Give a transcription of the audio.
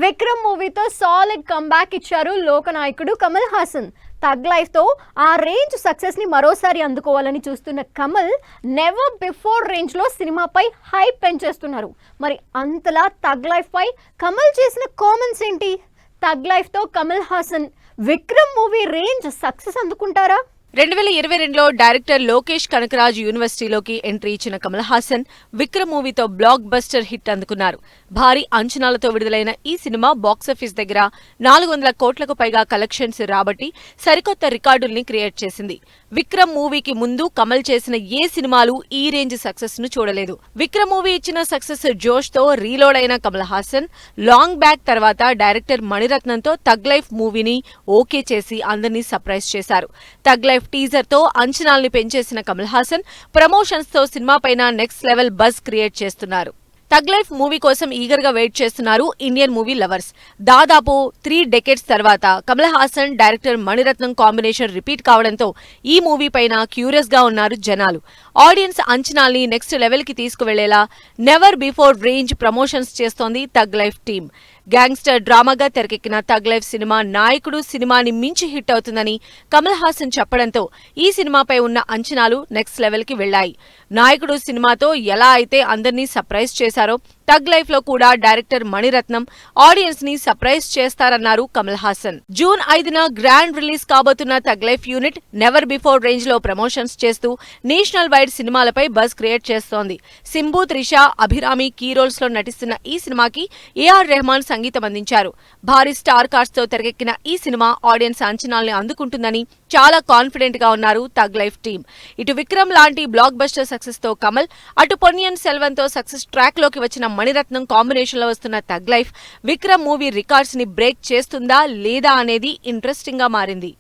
విక్రమ్ మూవీతో solid comeback ఇచ్చారు లోకనాయకుడు కమల్ హాసన్. తగ్ లైఫ్ తో ఆ రేంజ్ సక్సెస్ ని మరోసారి అందుకోవాలని చూస్తున్న కమల్ నెవర్ బిఫోర్ రేంజ్ లో సినిమాపై హైప్ పెంచేస్తున్నారు. మరి అంతలా తగ్ లైఫ్ పై కమల్ చేసిన కామెంట్స్ ఏంటి? తగ్ లైఫ్ తో Kamal Haasan Vikram movie range success అందుకుంటారా? 2022లో డైరెక్టర్ లోకేష్ కనకరాజ్ యూనివర్సిటీలోకి ఎంట్రీ ఇచ్చిన కమల్ హాసన్ విక్రమ్ మూవీతో బ్లాక్ బస్టర్ హిట్ అందుకున్నారు. భారీ అంచనాలతో విడుదలైన ఈ సినిమా బాక్సాఫీస్ దగ్గర 400 కోట్లకు పైగా కలెక్షన్స్ రాబట్టి సరికొత్త రికార్డుల్ని క్రియేట్ చేసింది. విక్రమ్ మూవీకి ముందు కమల్ చేసిన ఏ సినిమాలు ఈ రేంజ్ సక్సెస్ ను చూడలేదు. విక్రమ్ మూవీ ఇచ్చిన సక్సెస్ జోష్ తో రీలోడ్ అయిన కమల్ హాసన్ లాంగ్ బ్యాక్ తర్వాత డైరెక్టర్ మణిరత్నంతో తగ్ లైఫ్ మూవీని ఓకే చేసి అందరినీ సర్ప్రైజ్ చేశారు. తగ్ లైఫ్ టీజర్ తో అంచనాల్ని పెంచేసిన కమల్ హాసన్ ప్రమోషన్స్ తో సినిమా పైన నెక్స్ట్ లెవెల్ బజ్ క్రియేట్ చేస్తున్నారు. తగ్ లైఫ్ మూవీ కోసం ఈగర్ గా వెయిట్ చేస్తున్నారు ఇండియన్ మూవీ లవర్స్. దాదాపు 3 డెకేడ్స్ తర్వాత Kamal Haasan director Mani Ratnam combination repeat కావడంతో ఈ మూవీ పైన క్యూరియస్ గా ఉన్నారు జనాలు. ఆడియన్స్ అంచనాల్ని నెక్స్ట్ లెవెల్ కి తీసుకువెళ్లేలా నెవర్ బిఫోర్ రేంజ్ ప్రమోషన్స్ చేస్తోంది తగ్ లైఫ్ టీమ్. గ్యాంగ్స్టర్ డ్రామాగా తెరకెక్కిన తగ్ లైఫ్ సినిమా నాయకుడు సినిమాని మించి హిట్ అవుతుందని కమల్ హాసన్ చెప్పడంతో ఈ సినిమాపై ఉన్న అంచనాలు నెక్స్ట్ లెవెల్ కి వెళ్లాయి. నాయకుడు సినిమాతో ఎలా అయితే అందర్నీ సర్ప్రైజ్ చేశారో తగ్ లైఫ్ లో కూడా డైరెక్టర్ మణిరత్నం ఆడియన్స్ ని సర్ప్రైజ్ చేస్తారన్నారు కమల్ హాసన్. జూన్ 5న గ్రాండ్ రిలీజ్ కాబోతున్న thug life unit never before range లో ప్రమోషన్స్ చేస్తూ నేషనల్ వైడ్ సినిమాలపై బజ్ క్రియేట్ చేస్తోంది. సింబు, త్రిష, అభిరామి కీ రోల్స్ లో నటిస్తున్న ఈ సినిమాకి ఏఆర్ రెహమాన్ సంగీతం అందించారు. భారీ స్టార్ కాస్ట్ తో తెరకెక్కిన ఈ సినిమా ఆడియన్స్ అంచనాల్ని అందుకుంటుందని చాలా కాన్ఫిడెంట్ గా ఉన్నారు తగ్ లైఫ్ టీమ్. ఇటు విక్రమ్ లాంటి బ్లాక్ బస్టర్ సక్సెస్ తో కమల్, అటు పొన్నియిన్ సెల్వన్ తో సక్సెస్ ట్రాక్ లోకి వచ్చిన మణిరత్నం కాంబినేషన్ లో వస్తున్న తగ్ లైఫ్ విక్రమ్ మూవీ రికార్డ్స్ ని బ్రేక్ చేస్తుందా లేదా అనేది ఇంట్రెస్టింగ్ గా మారింది.